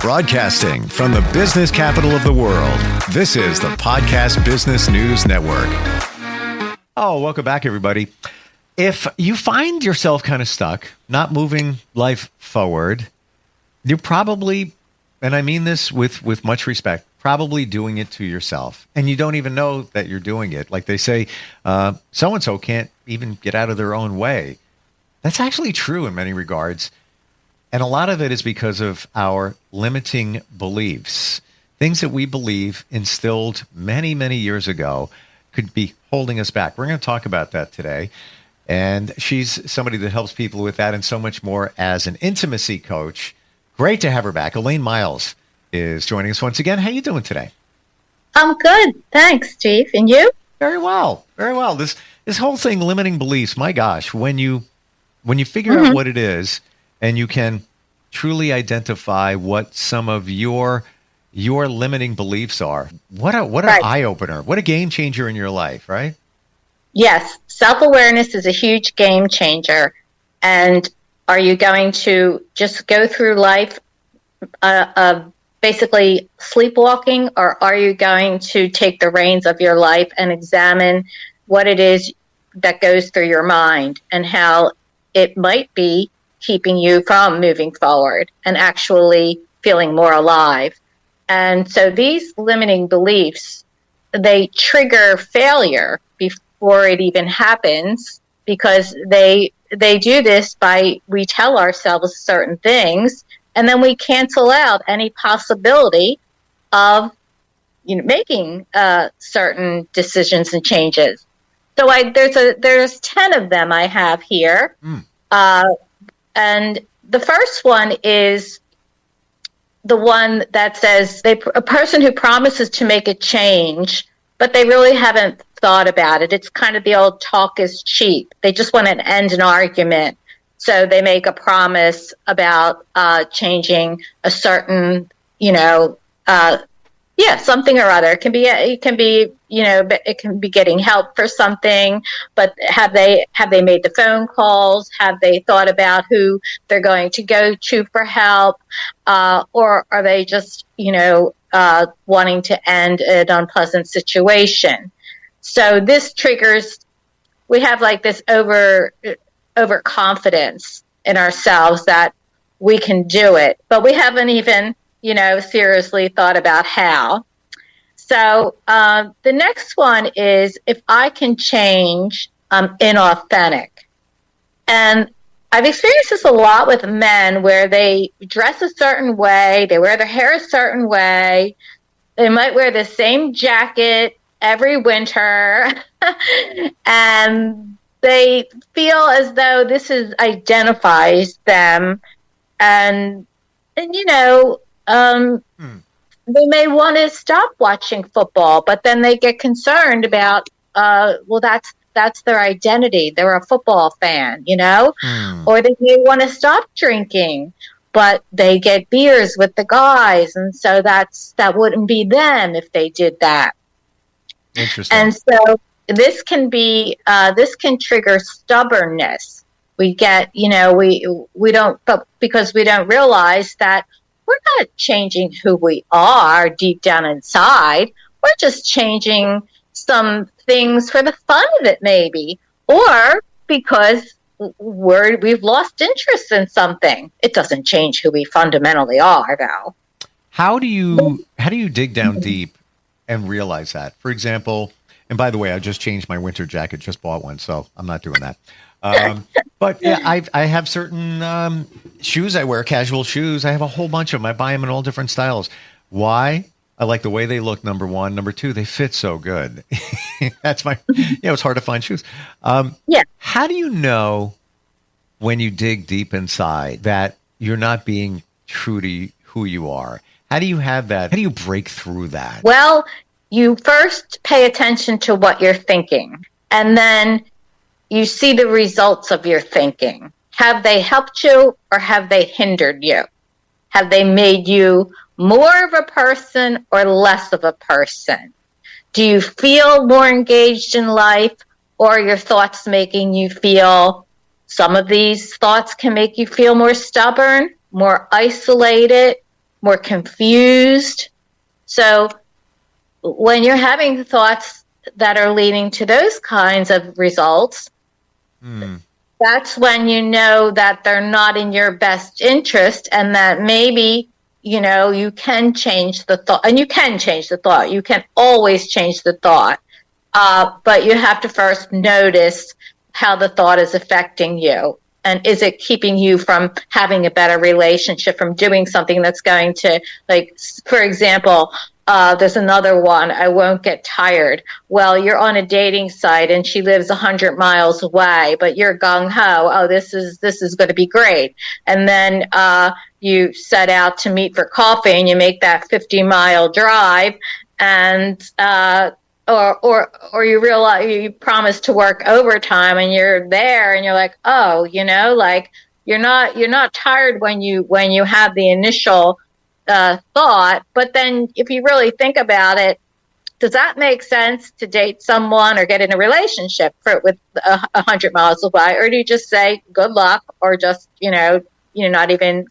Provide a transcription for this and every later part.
Broadcasting from the business capital of the world, this is the Podcast Business News Network. Oh, welcome back, everybody. If you find yourself kind of stuck, not moving life forward, you're probably, and I mean this with much respect, probably doing it to yourself. And you don't even know that you're doing it. Like they say, so-and-so can't even get out of their own way. That's actually true in many regards. And a lot of it is because of our limiting beliefs. Things that we believe instilled many, many years ago could be holding us back. We're going to talk about that today. And she's somebody that helps people with that and so much more as an intimacy coach. Great to have her back. Elaine Miles is joining us once again. How are you doing today? I'm good. Thanks, Steve. And you? Very well. Very well. This whole thing, limiting beliefs, my gosh, when you figure out what it is, and you can truly identify what some of your limiting beliefs are. What an eye-opener. What a game changer in your life, right? Yes. Self-awareness is a huge game changer. And are you going to just go through life basically sleepwalking, or are you going to take the reins of your life and examine what it is that goes through your mind and how it might be keeping you from moving forward and actually feeling more alive? And so these limiting beliefs, they trigger failure before it even happens, because they do this by, we tell ourselves certain things and then we cancel out any possibility of making certain decisions and changes. So there's 10 of them I have here. And the first one is the one that says a person who promises to make a change, but they really haven't thought about it. It's kind of the old talk is cheap. They just want to end an argument. So they make a promise about changing a certain, something or other. It can be getting help for something, but have they made the phone calls? Have they thought about who they're going to go to for help? Or are they just, wanting to end an unpleasant situation? So this triggers, we have like this overconfidence in ourselves that we can do it, but we haven't even, seriously thought about how. So the next one is, if I can change, I'm inauthentic. And I've experienced this a lot with men where they dress a certain way, they wear their hair a certain way, they might wear the same jacket every winter, and they feel as though this identifies them, and they may want to stop watching football, but then they get concerned about, that's their identity. They're a football fan, or they may want to stop drinking, but they get beers with the guys, and so that wouldn't be them if they did that. Interesting. And so this can trigger stubbornness. We get, we don't, but because we don't realize that we're not changing who we are deep down inside. We're just changing some things for the fun of it, maybe, or because we've lost interest in something. It doesn't change who we fundamentally are, though. How do you dig down deep and realize that? For example, and by the way, I just changed my winter jacket, just bought one, so I'm not doing that. But yeah, I have certain shoes I wear, casual shoes. I have a whole bunch of them. I buy them in all different styles. Why? I like the way they look, number one. Number two, they fit so good. That's it's hard to find shoes. How do you know when you dig deep inside that you're not being true to who you are? How do you have that? How do you break through that? Well, you first pay attention to what you're thinking, and then you see the results of your thinking. Have they helped you or have they hindered you? Have they made you more of a person or less of a person? Do you feel more engaged in life, or are your thoughts making you feel? Some of these thoughts can make you feel more stubborn, more isolated, more confused. So when you're having thoughts that are leading to those kinds of results, that's when you know that they're not in your best interest, and that maybe, you can change the thought. And you can change the thought. You can always change the thought. But you have to first notice how the thought is affecting you. And is it keeping you from having a better relationship, from doing something that's going to, like, for example, there's another one, I won't get tired. Well, you're on a dating site and she lives 100 miles away, but you're gung-ho. Oh, this is going to be great. And then you set out to meet for coffee and you make that 50-mile drive, and or you realize you promised to work overtime and you're there and you're like, oh, like you're not tired when you have the initial thought. But then if you really think about it, does that make sense to date someone or get in a relationship with 100 miles away? Or do you just say good luck, or just, not even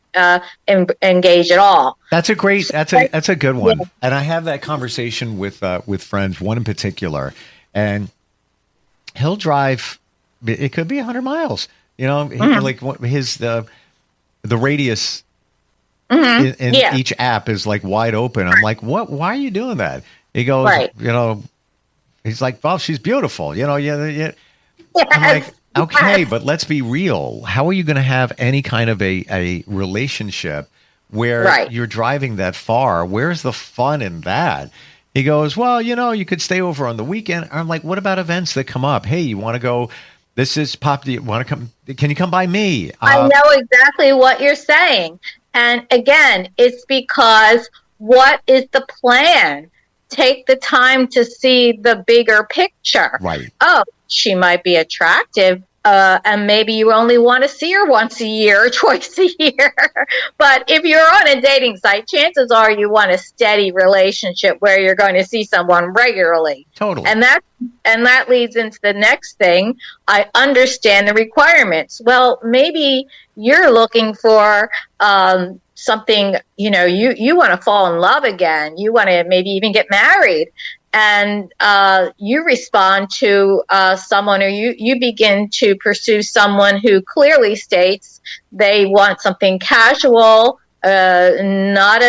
engage at all? That's a good one. Yeah. And I have that conversation with friends, one in particular, and he'll drive, it could be 100 miles, like his, the radius in each app is like wide open. I'm like, what, why are you doing that? He goes, he's like, well, she's beautiful, yeah. Yes. I'm like, okay, but let's be real. How are you going to have any kind of a relationship where you're driving that far? Where's the fun in that? He goes, well, you could stay over on the weekend. I'm like, what about events that come up? Hey, you want to go? This is pop. Do you want to come? Can you come by me? I know exactly what you're saying. And again, it's because what is the plan? Take the time to see the bigger picture. Right. Oh, she might be attractive, and maybe you only want to see her once a year or twice a year. But if you're on a dating site, chances are you want a steady relationship where you're going to see someone regularly. Totally. And that leads into the next thing. I understand the requirements. Well, maybe you're looking for something, you want to fall in love again. You want to maybe even get married. And you respond to someone, or you begin to pursue someone who clearly states they want something casual, not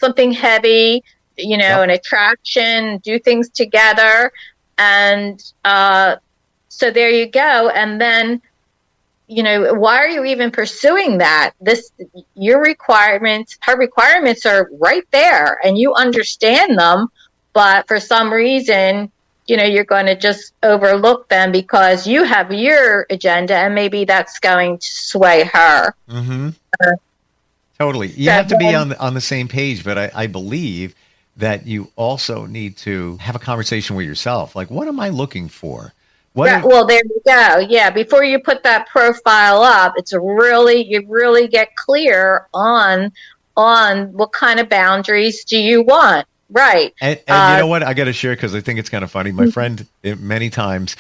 something heavy, an attraction, do things together. And so there you go. And then, why are you even pursuing that? Her requirements are right there, and you understand them. But for some reason, you're going to just overlook them because you have your agenda, and maybe that's going to sway her. Mm-hmm. Totally. You have to be on the same page, but I believe that you also need to have a conversation with yourself. Like, what am I looking for? Well, there you go. Yeah, before you put that profile up, you really get clear on what kind of boundaries do you want. Right. And you know what? I got to share because I think it's kind of funny. My friend, many times,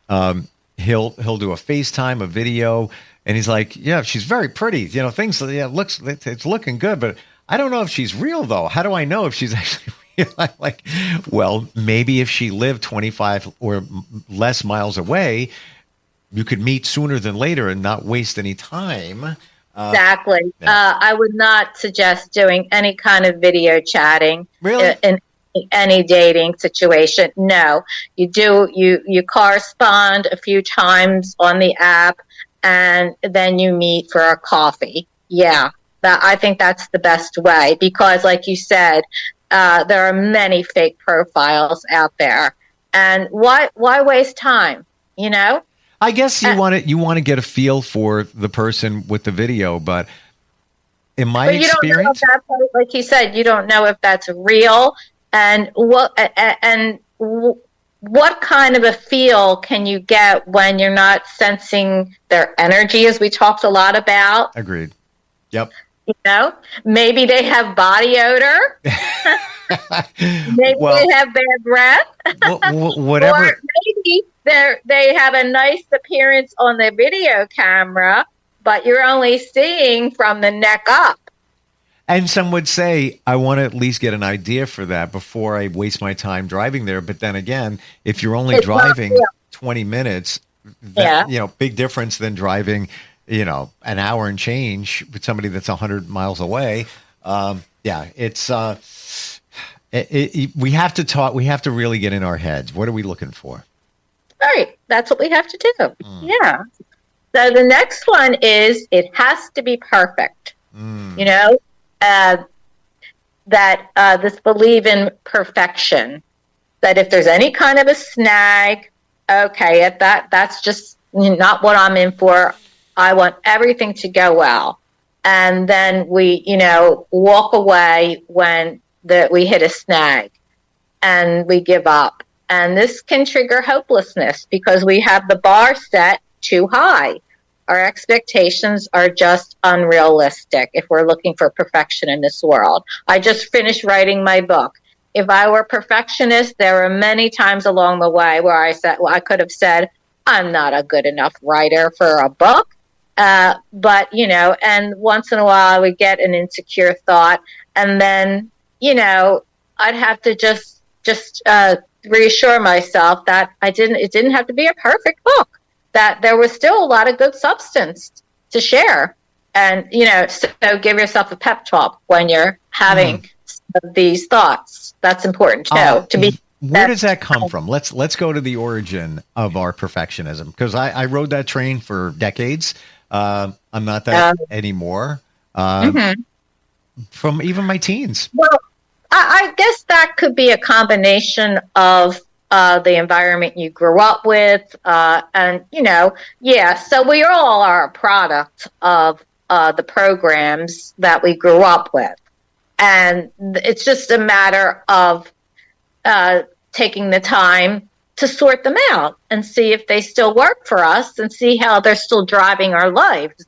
he'll do a FaceTime, a video, and he's like, yeah, she's very pretty. Things, it's looking good, but I don't know if she's real though. How do I know if she's actually real? I'm like, well, maybe if she lived 25 or less miles away, you could meet sooner than later and not waste any time. Exactly. Yeah. I would not suggest doing any kind of video chatting. Really? In any dating situation. No. You correspond a few times on the app, and then you meet for a coffee. Yeah. I think that's the best way, because like you said, there are many fake profiles out there. And why waste time? I guess you want to get a feel for the person with the video, but in my experience, don't know if like you said, you don't know if that's real, and what kind of a feel can you get when you're not sensing their energy, as we talked a lot about. Agreed. Yep. Maybe they have body odor. Maybe they have bad breath. Whatever. Or maybe they have a nice appearance on the video camera, but you're only seeing from the neck up. And some would say, I want to at least get an idea for that before I waste my time driving there. But then again, if you're only driving 20 minutes, that, big difference than driving, an hour and change with somebody that's 100 miles away. It's we have to talk. We have to really get in our heads. What are we looking for? Right. That's what we have to do. Yeah. So the next one is it has to be perfect. This believe in perfection, that if there's any kind of a snag, okay, that's just not what I'm in for. I want everything to go well. And then we, walk away when we hit a snag and we give up. And this can trigger hopelessness because we have the bar set too high. Our expectations are just unrealistic if we're looking for perfection in this world. I just finished writing my book. If I were a perfectionist, there were many times along the way where I could have said, I'm not a good enough writer for a book. But, and once in a while I would get an insecure thought. And then, I'd have to just reassure myself that it didn't have to be a perfect book, that there was still a lot of good substance to share. And, so give yourself a pep talk when you're having these thoughts. That's important too. Where does that come from? Let's go to the origin of our perfectionism, because I rode that train for decades. I'm not that anymore. From even my teens. Well, I guess that could be a combination of the environment you grew up with, and so we all are a product of the programs that we grew up with, and it's just a matter of taking the time to sort them out and see if they still work for us and see how they're still driving our lives.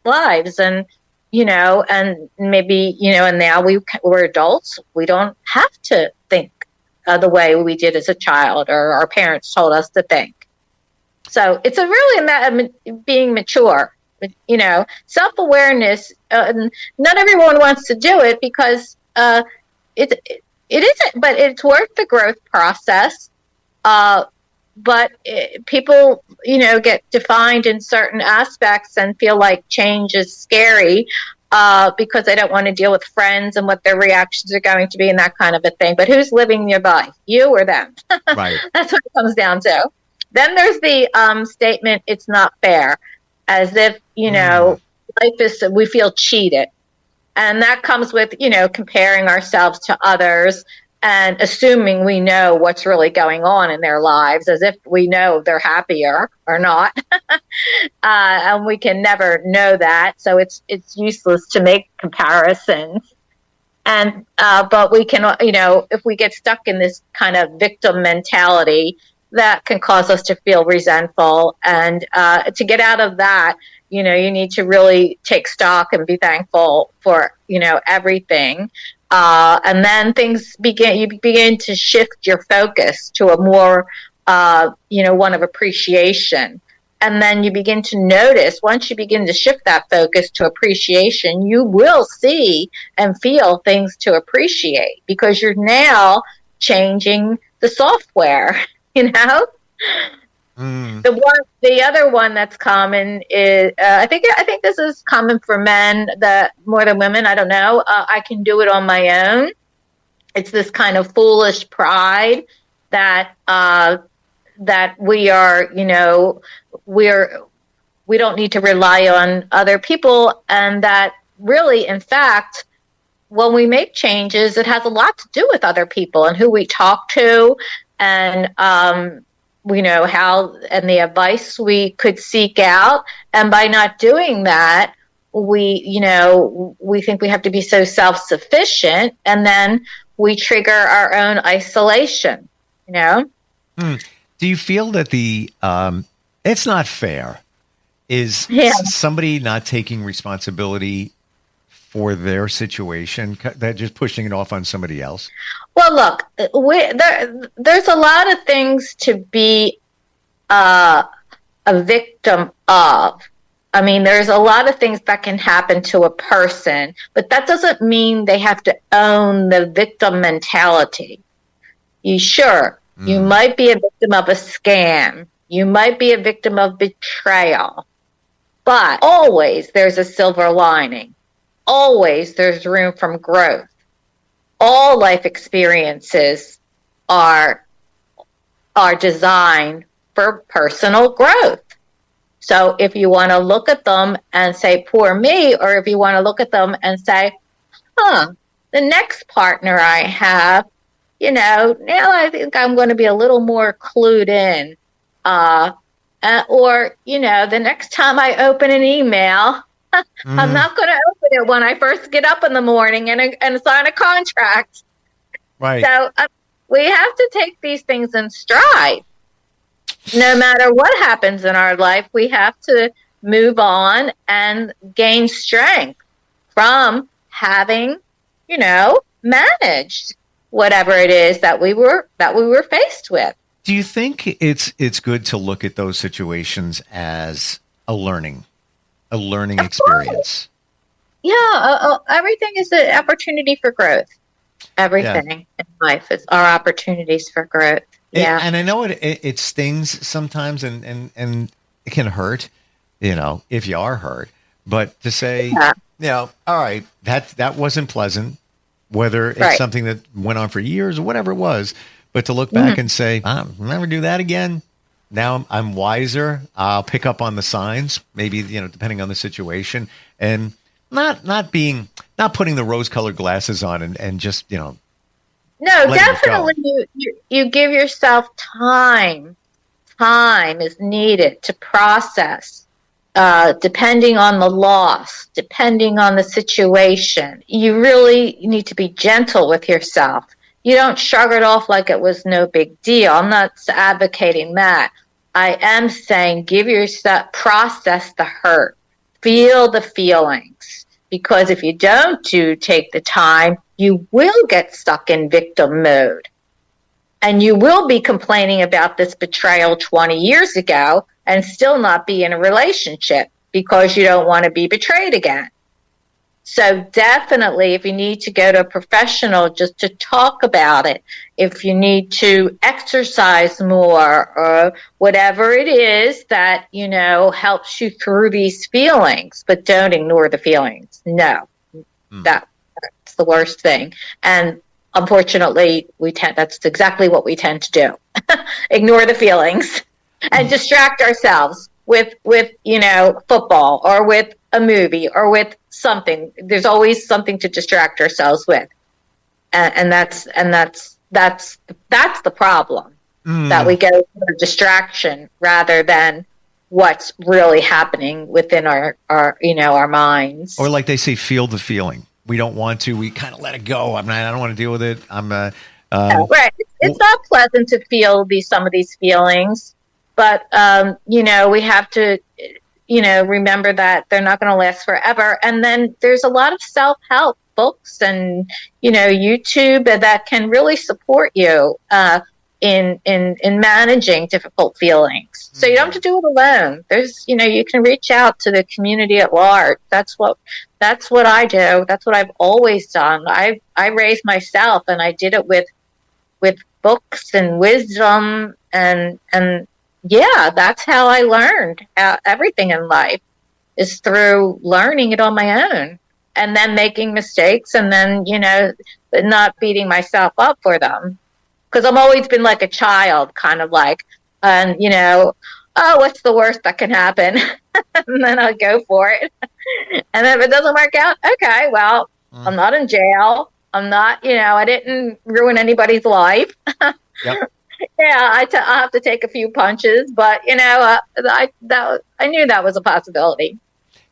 And, and maybe, and now we're adults. We don't have to think the way we did as a child or our parents told us to think. So it's really a matter of being mature, self-awareness. Not everyone wants to do it because it isn't, but it's worth the growth process. But people, get defined in certain aspects and feel like change is scary because they don't want to deal with friends and what their reactions are going to be and that kind of a thing. But who's living nearby, you or them? Right. That's what it comes down to. Then there's the statement, it's not fair, as if, life is, we feel cheated. And that comes with, comparing ourselves to others and assuming we know what's really going on in their lives, as if we know they're happier or not. And we can never know that. So it's useless to make comparisons. And, but we can, if we get stuck in this kind of victim mentality, that can cause us to feel resentful. And to get out of that, you need to really take stock and be thankful for, everything. And then you begin to shift your focus to a more, one of appreciation. And then you begin to notice, once you begin to shift that focus to appreciation, you will see and feel things to appreciate because you're now changing the software, The other one that's common is I think this is common for men more than women. I don't know. I can do it on my own. It's this kind of foolish pride that we are, we don't need to rely on other people, and that really, in fact, when we make changes, it has a lot to do with other people and who we talk to, and how and the advice we could seek out. And by not doing that, we think we have to be so self-sufficient, and then we trigger our own isolation, Do you feel that it's not fair is somebody not taking responsibility for their situation? They're just pushing it off on somebody else? Well, look, there's a lot of things to be a victim of. I mean, there's a lot of things that can happen to a person, but that doesn't mean they have to own the victim mentality. You might be a victim of a scam. You might be a victim of betrayal, but always there's a silver lining. Always there's room for growth. All life experiences are designed for personal growth. So if you want to look at them and say, poor me, or if you want to look at them and say, the next partner I have, now I think I'm going to be a little more clued in. Or, the next time I open an email, I'm not going to open it when I first get up in the morning and sign a contract. Right. So we have to take these things in stride. No matter what happens in our life, we have to move on and gain strength from having, managed whatever it is that we were faced with. Do you think it's good to look at those situations as a learning experience? Yeah, everything is an opportunity for growth. Everything in life are opportunities for growth. Yeah, and I know it stings sometimes, and it can hurt, if you are hurt. But to say, all right, that wasn't pleasant, whether it's something that went on for years or whatever it was, but to look back and say, I'll never do that again. Now I'm wiser. I'll pick up on the signs, maybe, depending on the situation, and not putting the rose-colored glasses on and just, No, definitely you give yourself time. Time is needed to process, depending on the loss, depending on the situation. You really need to be gentle with yourself. You don't shrug it off like it was no big deal. I'm not advocating that. I am saying process the hurt, feel the feelings. Because if you don't take the time, you will get stuck in victim mode. And you will be complaining about this betrayal 20 years ago and still not be in a relationship because you don't want to be betrayed again. So definitely, if you need to go to a professional just to talk about it, if you need to exercise more or whatever it is that, helps you through these feelings, but don't ignore the feelings. No, that's the worst thing. And unfortunately, that's exactly what we tend to do. Ignore the feelings and distract ourselves with football or with a movie or with something. There's always something to distract ourselves with. And that's the problem, that we go for distraction rather than what's really happening within our minds. Or like they say, feel the feeling. We don't want to. We kind of let it go. I don't want to deal with it. Right. It's not pleasant to feel some of these feelings, but we have to remember that they're not going to last forever. And then there's a lot of self-help books and YouTube that can really support you in managing difficult feelings. So you don't have to do it alone. There's you can reach out to the community at large. That's what I do. That's what I've always done. I raised myself, and I did it with books and wisdom and yeah, that's how I learned everything in life, is through learning it on my own and then making mistakes and then, not beating myself up for them. Because I've always been like a child, kind of like, and, what's the worst that can happen? And then I'll go for it. And if it doesn't work out, okay, well, I'm not in jail. I'm not, I didn't ruin anybody's life. Yep. Yeah, I have to take a few punches, but I knew that was a possibility.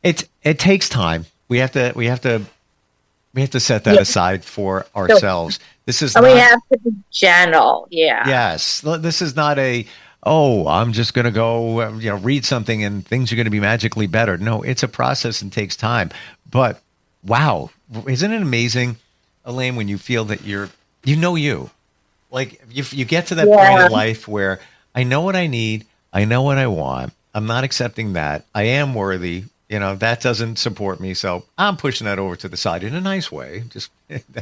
It takes time. We have to set that aside for ourselves. We have to be gentle. Yeah. Yes. This is not I'm just going to go, read something and things are going to be magically better. No, it's a process and takes time. But wow, isn't it amazing, Elaine, when you feel that you. Like you get to that point in life where I know what I need, I know what I want, I'm not accepting that. I am worthy. That doesn't support me. So I'm pushing that over to the side in a nice way. Just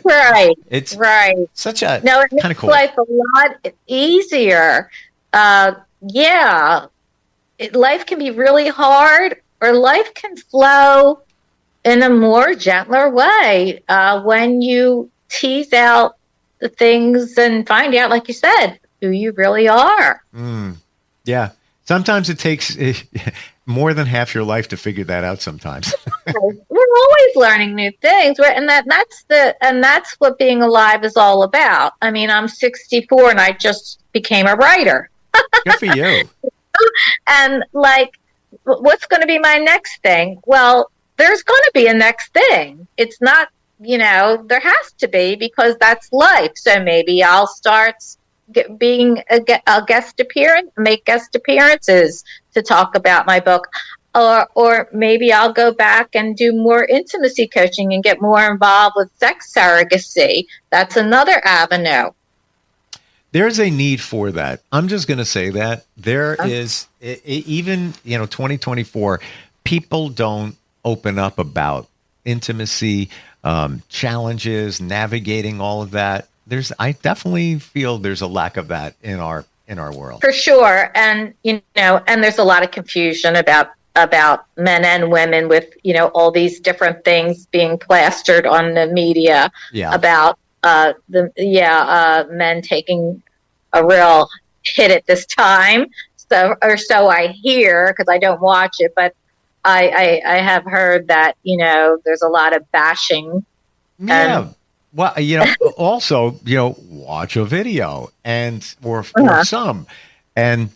Right. it's Right. such a No, it kind of makes cool. life a lot easier. Yeah. Life can be really hard, or life can flow in a more gentler way when you tease out the things and find out, like you said, who you really are. Yeah. Sometimes it takes more than half your life to figure that out sometimes. We're always learning new things, and that's what being alive is all about. I mean, I'm 64 and I just became a writer. Good for you. And what's going to be my next thing? Well, there's going to be a next thing. It's not, there has to be, because that's life. So maybe I'll start being a guest appearance, make guest appearances to talk about my book. Or maybe I'll go back and do more intimacy coaching and get more involved with sex surrogacy. That's another avenue. There's a need for that. I'm just going to say that there is, even 2024, people don't open up about intimacy, challenges, navigating all of that. I definitely feel there's a lack of that in our world. For sure. And and there's a lot of confusion about men and women with all these different things being plastered on the media about men taking a real hit at this time. So I hear, because I don't watch it, but I have heard that there's a lot of bashing. Yeah. Well, also, watch a video or some, and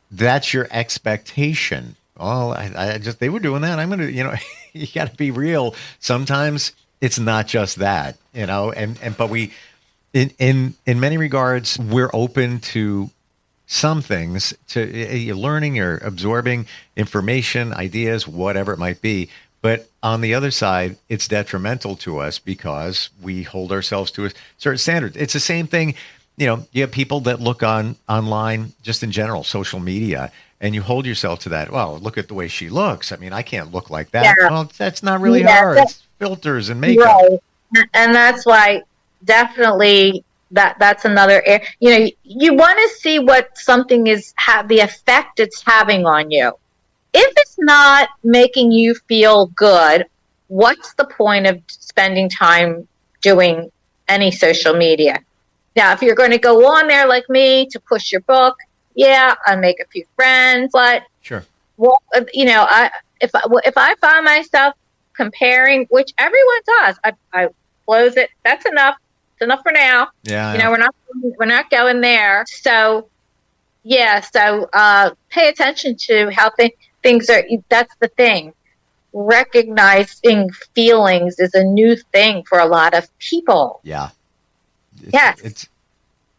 that's your expectation. Oh, they were doing that. I'm going to, you got to be real. Sometimes it's not just that, but we, in many regards, we're open to some things, to learning or absorbing information, ideas, whatever it might be. But on the other side, it's detrimental to us because we hold ourselves to a certain standard. It's the same thing. You have people that look online, just in general, social media, and you hold yourself to that. Well, look at the way she looks. I mean, I can't look like that. Yeah. Well, that's not really hard. It's filters and makeup. Right. And that's why definitely that's another, you want to see what something the effect it's having on you. If it's not making you feel good, what's the point of spending time doing any social media? Now, if you're going to go on there like me to push your book, I make a few friends, but sure. Well, if I find myself comparing, which everyone does, I close it. That's enough. It's enough for now. Yeah. We're not going there. So, pay attention to how things are. That's the thing. Recognizing feelings is a new thing for a lot of people. Yeah.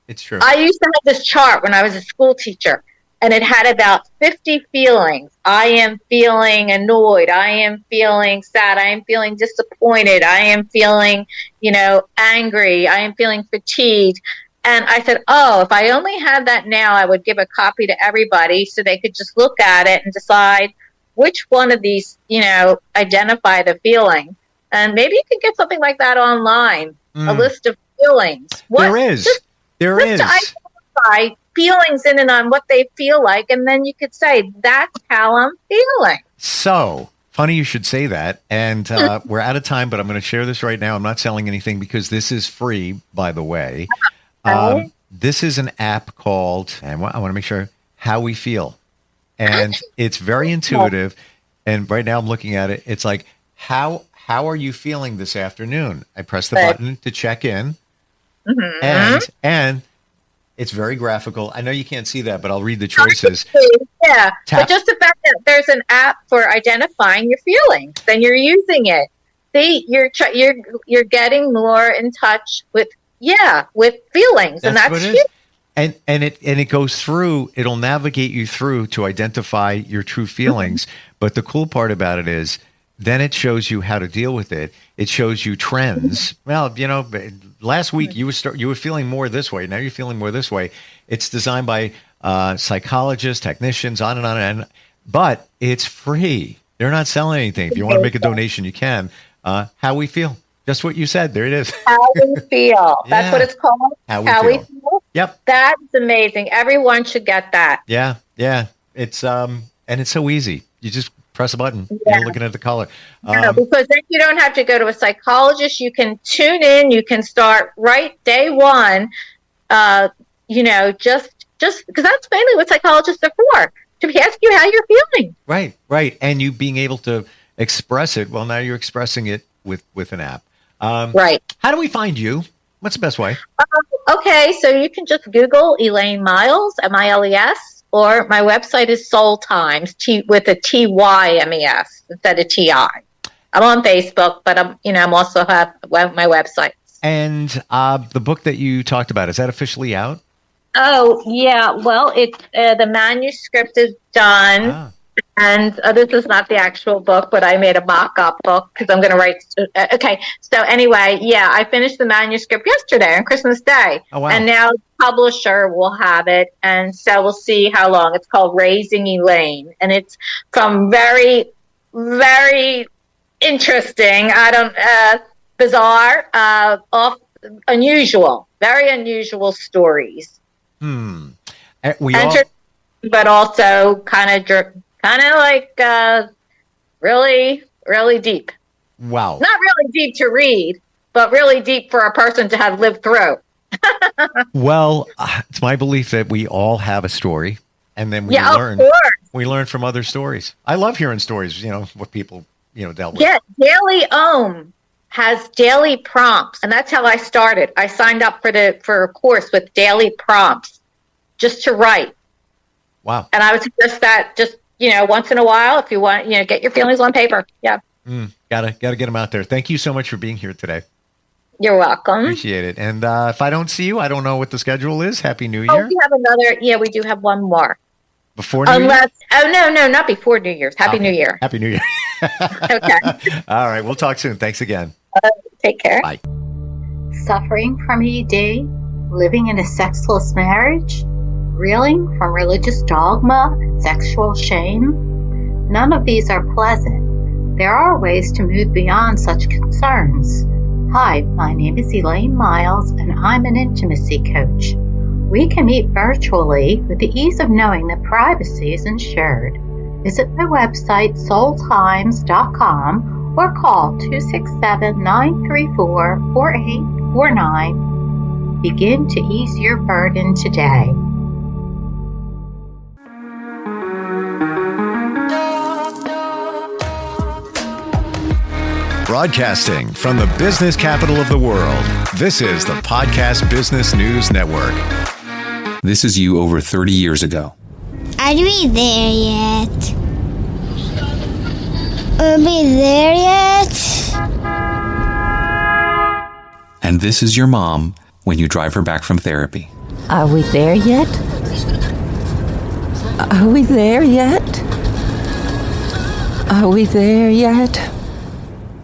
It's true. I used to have this chart when I was a school teacher, and it had about 50 feelings. I am feeling annoyed. I am feeling sad. I am feeling disappointed. I am feeling, angry. I am feeling fatigued. And I said, if I only had that now, I would give a copy to everybody so they could just look at it and decide which one of these, identify the feeling. And maybe you could get something like that online, a list of feelings. There is. To identify feelings in and on what they feel like, and then you could say, that's how I'm feeling. So, funny you should say that. And we're out of time, but I'm going to share this right now. I'm not selling anything because this is free, by the way. This is an app called, and I want to make sure, How We Feel. And it's very intuitive. And right now I'm looking at it. It's like, how are you feeling this afternoon? I press the button to check in. Mm-hmm. And it's very graphical. I know you can't see that, but I'll read the choices. Yeah, but just the fact that there's an app for identifying your feelings, then you're using it. See, you're getting more in touch with feelings, and that's huge. And it goes through. It'll navigate you through to identify your true feelings. But the cool part about it is, then it shows you how to deal with it. It shows you trends. Well, last week you were feeling more this way. Now you're feeling more this way. It's designed by psychologists, technicians, on and on. And but it's free. They're not selling anything. If you want to make a donation, you can. How we feel. Just what you said. There it is. How we feel. That's what it's called. How we feel. Yep. That's amazing. Everyone should get that. Yeah. Yeah. It's and it's so easy. You just press a button. Yeah. You're looking at the color. Because then you don't have to go to a psychologist. You can tune in. You can start right day one. Just because that's mainly what psychologists are for, to ask you how you're feeling. Right. And you being able to express it. Well, now you're expressing it with an app. Right. How do we find you? What's the best way? Okay, so you can just Google Elaine Miles, Miles, or my website is Soul Tymes, with a TYMES instead of TI. I'm on Facebook, but I'm also have my website. And the book that you talked about, is that officially out? Oh yeah, well, it's the manuscript is done. And this is not the actual book, but I made a mock-up book because I'm going to write. Okay. So anyway, yeah, I finished the manuscript yesterday on Christmas Day. Oh, wow. And now the publisher will have it. And so we'll see how long. It's called Raising Elaine. And it's from very, very interesting, bizarre, unusual, very unusual stories. But also kind of like really, really deep. Wow. Not really deep to read, but really deep for a person to have lived through. Well, it's my belief that we all have a story, and then we learn. Of course. We learn from other stories. I love hearing stories, what people, dealt with. Yeah, Daily Ohm has daily prompts, and that's how I started. I signed up for a course with daily prompts just to write. Wow. And I would suggest that just once in a while, if you want, get your feelings on paper. Yeah. Gotta get them out there. Thank you so much for being here today. You're welcome. Appreciate it. And if I don't see you, I don't know what the schedule is. Happy New Year. Oh, we have another. Yeah, we do have one more. Before New Year? Oh, no, not before New Year's. Happy New Year. Happy New Year. Okay. All right. We'll talk soon. Thanks again. Take care. Bye. Suffering from ED? Living in a sexless marriage? Reeling from religious dogma and sexual shame? None of these are pleasant. There are ways to move beyond such concerns. Hi, my name is Elaine Miles, and I'm an intimacy coach. We can meet virtually with the ease of knowing that privacy is ensured. Visit my website, soultymes.com, or call 267-934-4849. Begin to ease your burden today. Broadcasting from the business capital of the world, this is the Podcast Business News Network. This is you over 30 years ago. Are we there yet? Are we there yet? And this is your mom when you drive her back from therapy. Are we there yet? Are we there yet? Are we there yet?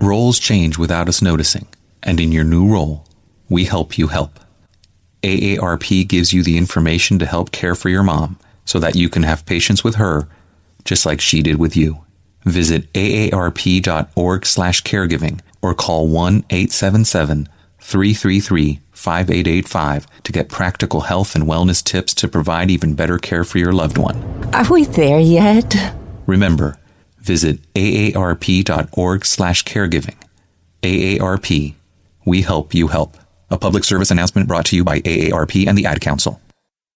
Roles change without us noticing, and in your new role, we help you help. AARP gives you the information to help care for your mom so that you can have patience with her, just like she did with you. Visit aarp.org/caregiving or call 1-877-333-5885 to get practical health and wellness tips to provide even better care for your loved one. Are we there yet? Remember, visit aarp.org/caregiving. AARP, we help you help. A public service announcement brought to you by AARP and the Ad Council.